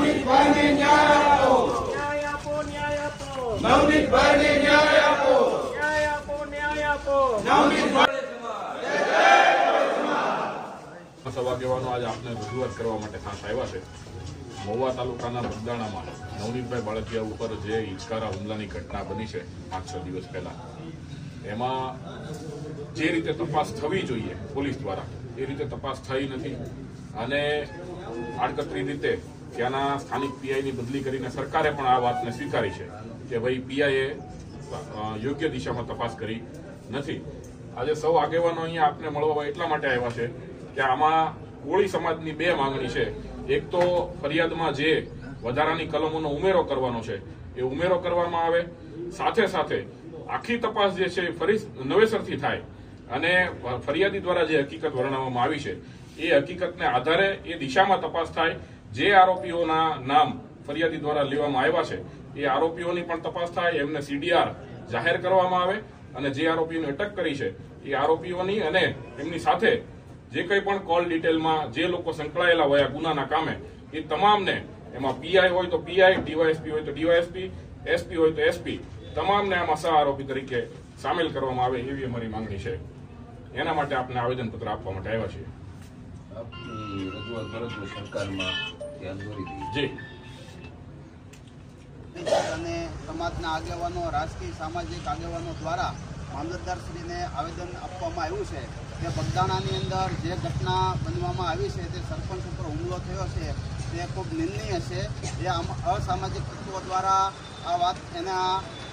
નવનીતભાઈને ન્યાય આપો. ન્યાય આપો, ન્યાય આપો. નવનીતભાઈને ન્યાય આપો. ન્યાય આપો, ન્યાય આપો. નવનીતભાઈ સૌ આગેવાનો આજે આપને રજૂઆત કરવા માટે ખાસ આવ્યા છે. મહુવા તાલુકાના બગદાણામાં નવનીતભાઈ બાળકિયા ઉપર જે હિચકારા હુમલાની ઘટના બની છે 5-6 દિવસ પહેલા, એમાં જે રીતે તપાસ થવી જોઈએ પોલીસ દ્વારા એ રીતે તપાસ થઈ નથી અને આડકતરી રીતે ત્યાંના સ્થાનિક પીઆઈની બદલી કરીને સરકારે પણ આ વાતને સ્વીકારી છે કે ભાઈ પીઆઈએ યોગ્ય દિશામાં તપાસ કરી નથી. આજે સૌ આગેવાનો અહીંયા આપને મળવા એટલા માટે આવ્યા છે કે આમાં કોળી સમાજની બે માંગણી છે. એક તો ફરિયાદમાં જે વધારાની કલમોનો ઉમેરો કરવાનો છે એ ઉમેરો કરવામાં આવે, સાથે સાથે આખી તપાસ જે છે ફરી નવેસરથી થાય અને ફરિયાદી દ્વારા જે હકીકત વર્ણવવામાં આવી છે એ હકીકતને આધારે એ દિશામાં તપાસ થાય. જે આરોપીઓના નામ ફરિયાદી દ્વારા લેવામાં આવ્યા છે એ આરોપીઓની પણ તપાસ થાય, એમને સીડીઆર જાહેર કરવામાં આવે અને જે આરોપીઓને અટક કરી છે એ આરોપીઓની અને એમની સાથે જે કંઈ પણ કોલ ડિટેલમાં જે લોકો સંકળાયેલા હોય ગુનાના કામે એ તમામને, એમાં પીઆઈ હોય તો પીઆઈ, ડીવાયએસપી હોય તો ડીવાયએસપી, એસપી હોય તો એસપી, તમામને આમાં સહ આરોપી તરીકે સામેલ કરવામાં આવે એવી અમારી માંગણી છે. એના માટે આપને આવેદનપત્ર આપવા માટે આવ્યા છીએ. આપની રજૂઆત કરો તો સરકારમાં ધ્યાન દોરી જી. અને સમાજના આગેવાનો, રાજકીય સામાજિક આગેવાનો દ્વારા મામલતદારશ્રીને આવેદન આપવામાં આવ્યું છે કે બગદાણાની અંદર જે ઘટના બનવામાં આવી છે તે સરપંચ ઉપર હુમલો થયો છે તે ખૂબ નિંદનીય છે. જે અસામાજિક તત્વો દ્વારા આ વાત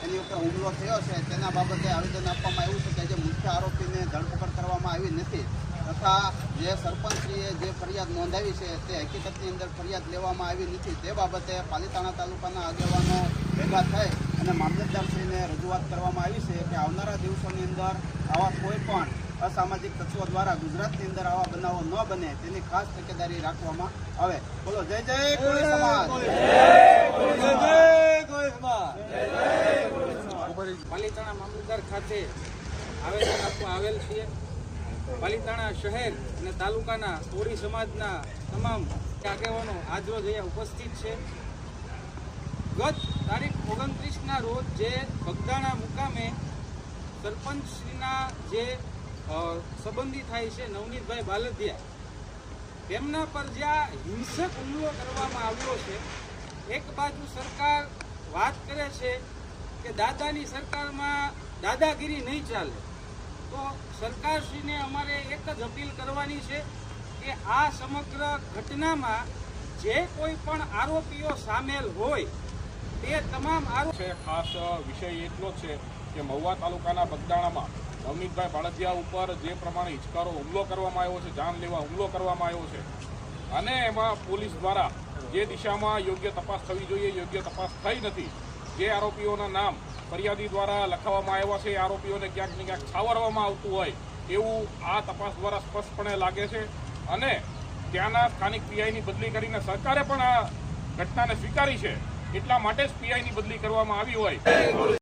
એની ઉપર હુમલો થયો છે તેના બાબતે આવેદન આપવામાં આવ્યું છે કે જે મુખ્ય આરોપીને ધરપકડ કરવામાં આવી નથી તથા જે સરપંચશ્રીએ જે ફરિયાદ નોંધાવી છે તે હકીકતની અંદર ફરિયાદ લેવામાં આવી નથી. તે બાબતે પાલીતાણા તાલુકાના આગેવાનો ભેગા થઈ અને મામલતદારશ્રીને રજૂઆત કરવામાં આવી છે કે આવનારા દિવસોની અંદર આવા કોઈ પણ અસામાજિક તત્વો દ્વારા ગુજરાતની અંદર આવા બનાવો ન બને તેની ખાસ તકેદારી રાખવામાં આવે. બોલો જય જય કોળી સમાજ. પાલીતાણા મામલતદાર ખાતે આવેદન આપવા આવેલ છીએ. પાલીતાણા શહેર અને તાલુકાના કોળી સમાજના તમામ આગેવાનો આજરોજ અહીંયા ઉપસ્થિત છે. ગત તારીખ 29ના રોજ જે બગદાણા મુકામે સરપંચશ્રીના જે સંબંધી થાય છે નવનીતભાઈ બાલદિયા, તેમના પર જ્યાં હિંસક હુમલો કરવામાં આવ્યો છે, એક બાજુ સરકાર વાત કરે છે કે દાદાની સરકારમાં દાદાગીરી નહીં ચાલે, તો સરકારશ્રીને અમારે એક જ અપીલ કરવાની છે કે આ સમગ્ર ઘટનામાં જે કોઈ પણ આરોપીઓ સામેલ હોય તે તમામ આરોપી. ખાસ વિષય એટલો જ છે કે મહુવા તાલુકાના બગદાણામાં નવનીતભાઈ બાળકિયા ઉપર જે પ્રમાણે હિચકારો હુમલો કરવામાં આવ્યો છે, જાનલેવા હુમલો કરવામાં આવ્યો છે અને એમાં પોલીસ દ્વારા જે દિશામાં યોગ્ય તપાસ થવી જોઈએ યોગ્ય તપાસ થઈ નથી. જે આરોપીઓના નામ ફરિયાદી દ્વારા લખાવવામાં આવ્યા છે એ આરોપીઓને ક્યાંક ને ક્યાંક છાવરવામાં આવતું હોય એવું આ તપાસ દ્વારા સ્પષ્ટપણે લાગે છે અને ત્યાંના સ્થાનિક પીઆઈની બદલી કરીને સરકારે પણ આ ઘટનાને સ્વીકારી છે. એટલા માટે જ પીઆઈની બદલી કરવામાં આવી હોય.